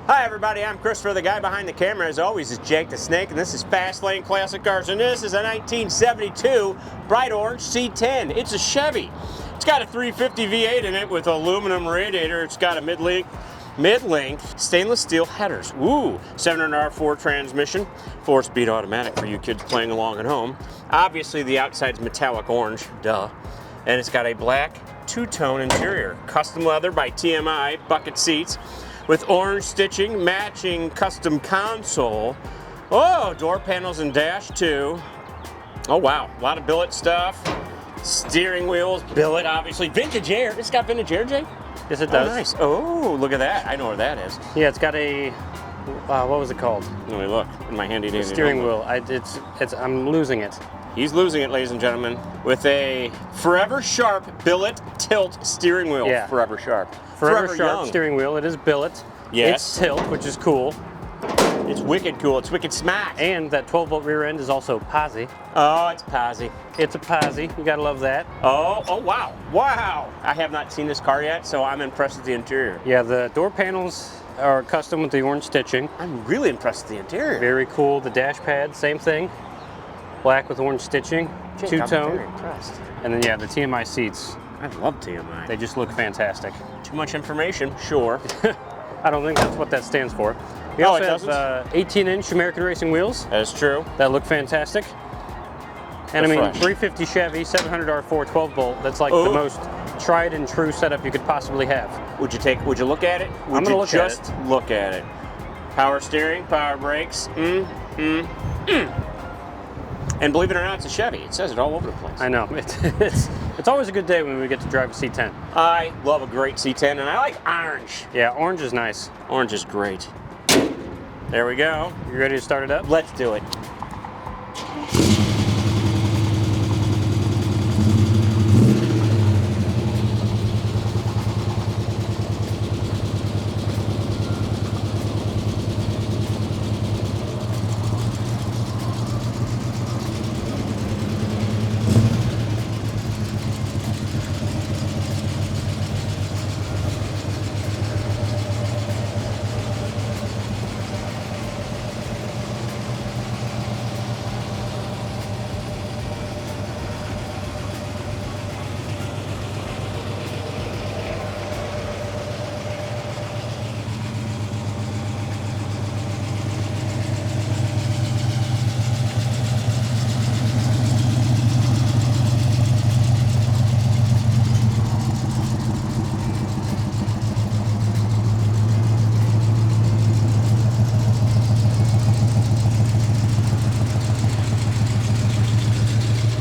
Hi everybody, I'm Christopher. The guy behind the camera as always is Jake the Snake, and this is Fast Lane Classic Cars, and this is a 1972 bright orange C10. It's a Chevy. It's got a 350 V8 in it with aluminum radiator. It's got a mid-length stainless steel headers. Ooh, 700R4 transmission, 4-speed automatic for you kids playing along at home. Obviously the outside's metallic orange, duh. And it's got a black two-tone interior. Custom leather by TMI, bucket seats with orange stitching, matching custom console. Oh, door panels and dash too. Oh wow, a lot of billet stuff. Steering wheels, billet obviously. Vintage air, it's got vintage air, Jay? Yes, it does. Oh, nice. Oh, look at that. I know where that is. Yeah, it's got a, what was it called? Let me look in my handy dandy Steering notebook. wheel. I'm losing it. He's losing it, ladies and gentlemen, with a Forever Sharp billet tilt steering wheel. Yeah. Forever Sharp. Forever Sharp young. steering wheel. It is billet. Yes. It's tilt, which is cool. It's wicked cool. It's wicked smart. And that 12-volt rear end is also Posi. Oh, it's Posi. It's a Posi. You gotta love that. Oh, wow. Wow. I have not seen this car yet, so I'm impressed with the interior. Yeah, the door panels are custom with the orange stitching. I'm really impressed with the interior. Very cool. The dash pad, same thing. Black with orange stitching, Jake, I'm two-tone. very impressed. And then, yeah, the TMI seats. I love TMI. They just look fantastic. Too much information, sure. I don't think that's what that stands for. We No, also it have 18-inch American Racing wheels That is true. that look fantastic. And They're I mean, fresh. 350 Chevy, 700R4, 12-volt. That's like the most tried and true setup you could possibly have. Would you look at it? I'm gonna look at just look at it. Power steering, power brakes. And believe it or not, it's a Chevy. It says it all over the place. I know. It's always a good day when we get to drive a C10. I love a great C10, and I like orange. Yeah, orange is nice. Orange is great. There we go. You ready to start it up? Let's do it.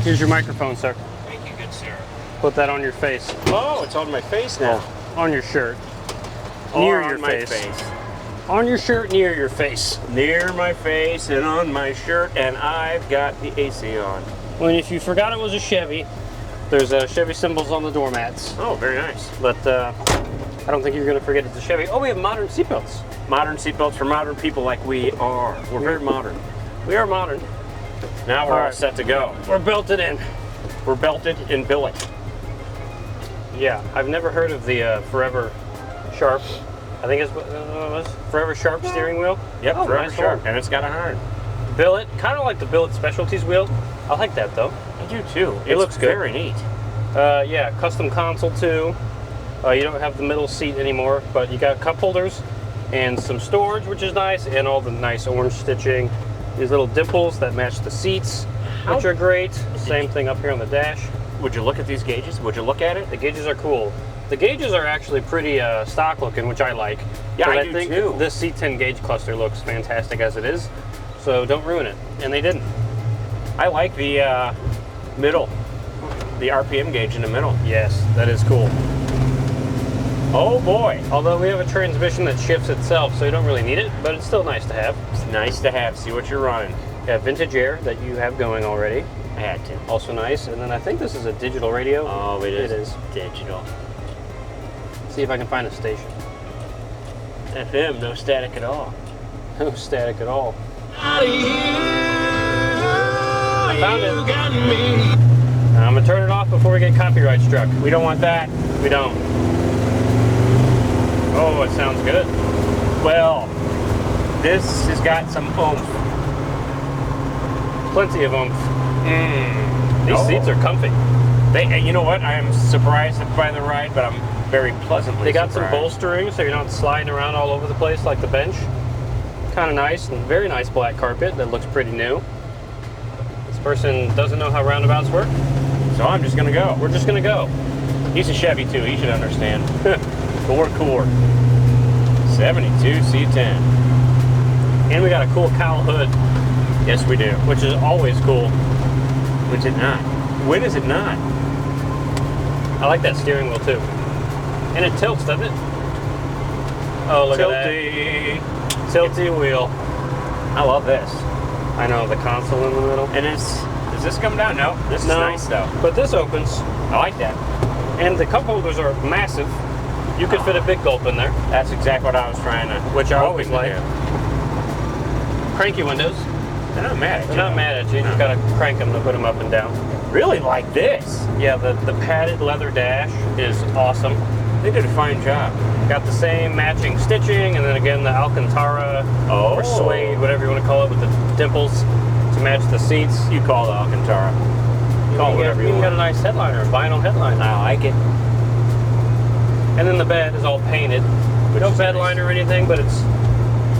Here's your microphone, sir. Thank you, good sir. Put that on your face. Oh, it's on my face now. On your shirt. Or Near on your my face. On your shirt, near your face. Near my face and on my shirt, and I've got the AC on. Well, and if you forgot it was a Chevy, there's Chevy symbols on the doormats. Oh, very nice. But I don't think you're going to forget it's a Chevy. Oh, we have modern seatbelts. Modern seatbelts for modern people like we are. We're very modern. We are modern. Now we're all right. set to go. We're belted in. We're belted in billet. Yeah, I've never heard of the Forever Sharp. I think it's Forever Sharp steering wheel. Yep, Oh, Forever nice Sharp, one. and it's got a horn. Billet, kind of like the Billet Specialties wheel. I like that though. I do too. It looks good. Very neat. Yeah, custom console too. You don't have the middle seat anymore, but you got cup holders and some storage, which is nice, and all the nice orange stitching. These little dimples that match the seats, which are great. Same thing up here on the dash. Would you look at these gauges? Would you look at it? The gauges are cool. The gauges are actually pretty stock looking, which I like. Yeah, but I I do think too. this C10 gauge cluster looks fantastic as it is, so don't ruin it. And they didn't. I like the middle, the RPM gauge in the middle. Yes, that is cool. Oh boy. Although we have a transmission that shifts itself, so you don't really need it, but it's still nice to have. It's nice to have. See what you're running. You have vintage air that you have going already. I had to. Also nice. And then I think this is a digital radio. Oh, it is. It is. Digital. See if I can find a station. FM, no static at all. No static at all. I found it. I'm gonna turn it off before we get copyright struck. We don't want that. We don't. Oh, it sounds good. Well, this has got some oomph. Plenty of oomph. These seats are comfy. You know what? I am surprised by the ride, but I'm very pleasantly They got surprised. some bolstering, so you're not sliding around all over the place like the bench. Kind of nice, and very nice black carpet that looks pretty new. This person doesn't know how roundabouts work, So I'm just gonna go. we're just gonna go. He's a Chevy too, he should understand. But we're cooler. 72 C10. And we got a cool cowl hood, Yes, we do. which is always cool. Which is not. When is it not? I like that steering wheel too. And it tilts, doesn't it? Oh, look at Tilty. that. Tilty wheel. I love this. I know, the console in the middle. And does this come down? No. This is nice though. But this opens, I like that. and the cup holders are massive. You could fit a big gulp in there. That's exactly what I was trying to. Which I always like. do. Cranky windows. They're not mad at you. They're not mad at you. You just gotta crank them to put them up and down. Really like this. Yeah, the padded leather dash is awesome. They did a fine job. Got the same matching stitching, and then again the Alcantara or suede, whatever you want to call it, with the dimples to match the seats. You call it Alcantara. Call it whatever you got want. a nice headliner, a vinyl headliner. I like it. And then the bed is all painted. No is bed nice. liner or anything, but it's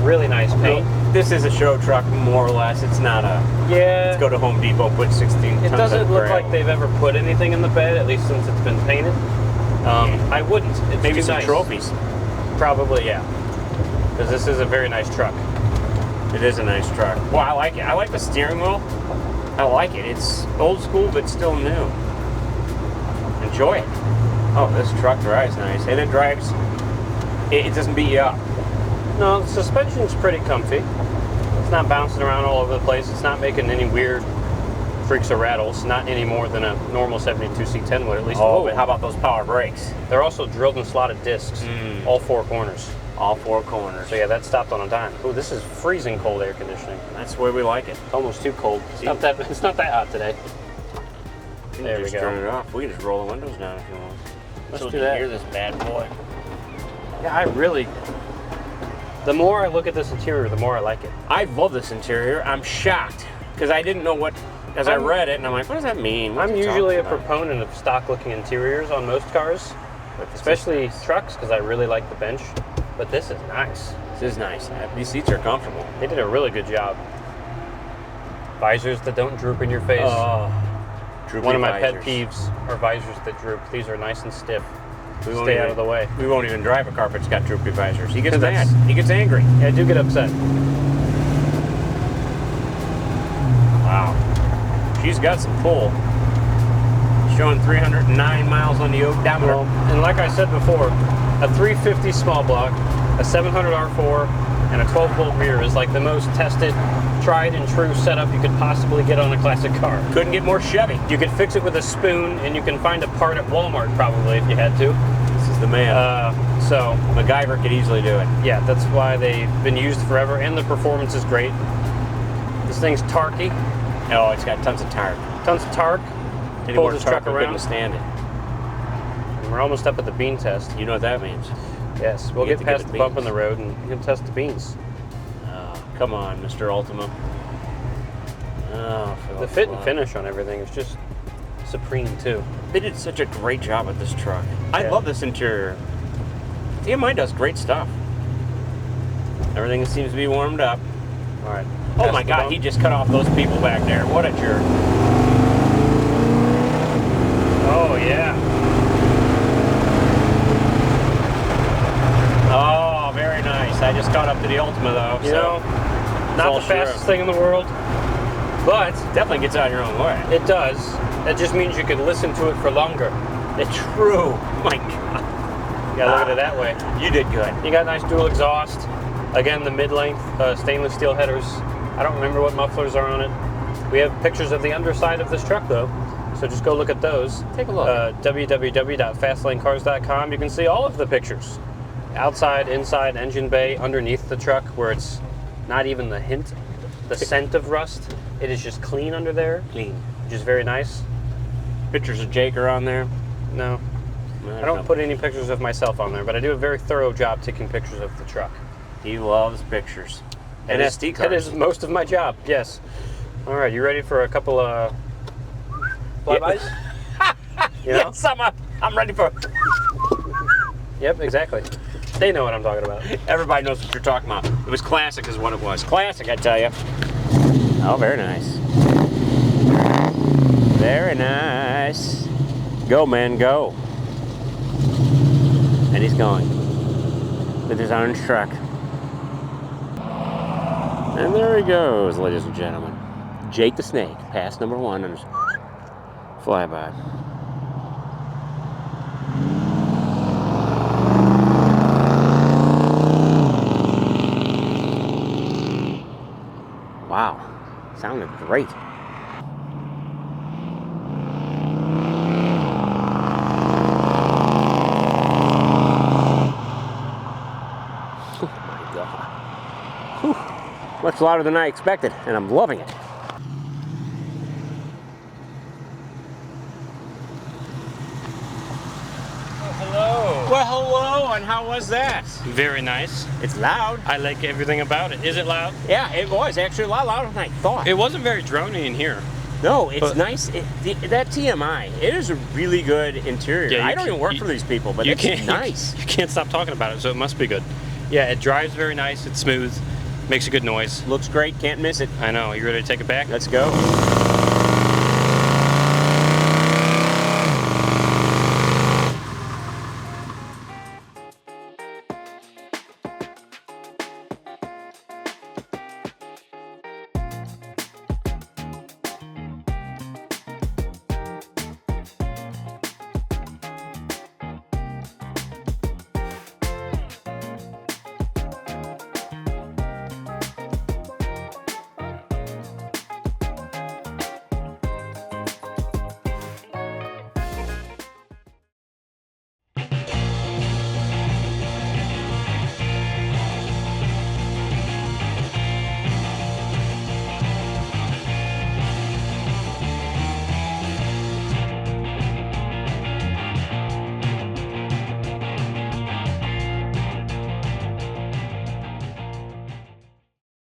really nice paint. This is a show truck, more or less. It's not a. Yeah. Let's go to Home Depot, put 16 tons It doesn't of look gravel. like they've ever put anything in the bed, at least since it's been painted. I wouldn't. It's Maybe too some nice. trophies. Probably, yeah. Because this is a very nice truck. It is a nice truck. Well, I like it. I like the steering wheel. I like it. It's old school, but still new. Enjoy it. Oh, this truck drives nice. And it drives, it doesn't beat you up. No, the suspension's pretty comfy. It's not bouncing around all over the place. It's not making any weird freaks or rattles. Not any more than a normal 72 C10 would, at least. Oh, but how about those power brakes? They're also drilled and slotted discs, all four corners. All four corners. So yeah, that stopped on a dime. Oh, this is freezing cold air conditioning. That's the way we like it. It's almost too cold. It's not that hot today. There we just go. turn it off. We can just roll the windows down if you want. Let's So do you can that. hear this bad boy. Yeah, the more I look at this interior, the more I like it. I love this interior. I'm shocked because I didn't know what. As I read it, and I'm like, what does that mean? What's I'm he usually a talking about? proponent of stock-looking interiors on most cars, especially trucks, because I really like the bench. But this is nice. This is nice. These seats are comfortable. They did a really good job. Visors that don't droop in your face. Droopy One of my pet visors. peeves are visors that droop. These are nice and stiff. We won't Stay even- out of the way. We won't even drive a car if it's got droopy visors. He gets 'Cause mad. that's- He gets angry. Yeah, I do get upset. Wow. She's got some pull. Showing 309 miles on the odometer. Well, and like I said before, a 350 small block, a 700 R4, and a 12-volt rear is like the most tested, tried and true setup you could possibly get on a classic car. Couldn't get more Chevy. You could fix it with a spoon, and you can find a part at Walmart probably if you had to. This is the man. So MacGyver could easily do it. yeah, that's why they've been used forever, and the performance is great. This thing's tarky, Oh, it's got tons of tire. tons of torque. Any Pulls more this truck truck we couldn't around. stand it. And we're almost up at the bean test. You know what that means. Yes, we'll You get have to past get the the bump in beans. the road, and you can test the beans. Come on, Mr. Ultima. Oh, for The fit and love. finish on everything is just supreme too. They did such a great job with this truck. I Yeah. love this interior. TMI does great stuff. Everything seems to be warmed up. All right. Oh Past my the God, bump. he just cut off those people back there. What a jerk. Oh yeah. Oh, very nice. I just caught up to the Ultima though. You so know, not all the fastest sure. thing in the world, but definitely gets out of your own way. it does. That just means you can listen to it for longer. It's true. My God. You gotta look at it that way. You did good. You got nice dual exhaust. Again, the mid-length stainless steel headers. I don't remember what mufflers are on it. We have pictures of the underside of this truck though, so just go look at those. Take a look. www.fastlanecars.com. You can see all of the pictures. Outside, inside, engine bay, underneath the truck, where it's not even the hint, the scent of rust. It is just clean under there, Clean. which is very nice. Pictures of Jake are on there. No, I don't put any pictures of myself on there, but I do a very thorough job taking pictures of the truck. He loves pictures. And SD cards. That is most of my job, yes. All right, you ready for a couple of flybys? You know? Yes, I'm ready for. Yep, exactly. They know what I'm talking about. Everybody knows what you're talking about. It was classic is what it was. Classic, I tell you. Oh, very nice. Very nice. Go, man, go. And he's going with his orange truck. And there he goes, ladies and gentlemen. Jake the Snake, pass number 1 on his flyby. Wow, sounded great. Oh my God. Whew. Much louder than I expected, and I'm loving it. Hello. Well, hello, and how was that? Very nice. It's loud. I like everything about it. Is it loud? Yeah, it was actually a lot louder than I thought. It wasn't very drony in here. No, it's But- nice. That TMI, it is a really good interior. Yeah, I don't even work for these people, but it's nice. You can't stop talking about it, so it must be good. Yeah, it drives very nice. It's smooth. Makes a good noise. Looks great. Can't miss it. I know. You ready to take it back? Let's go.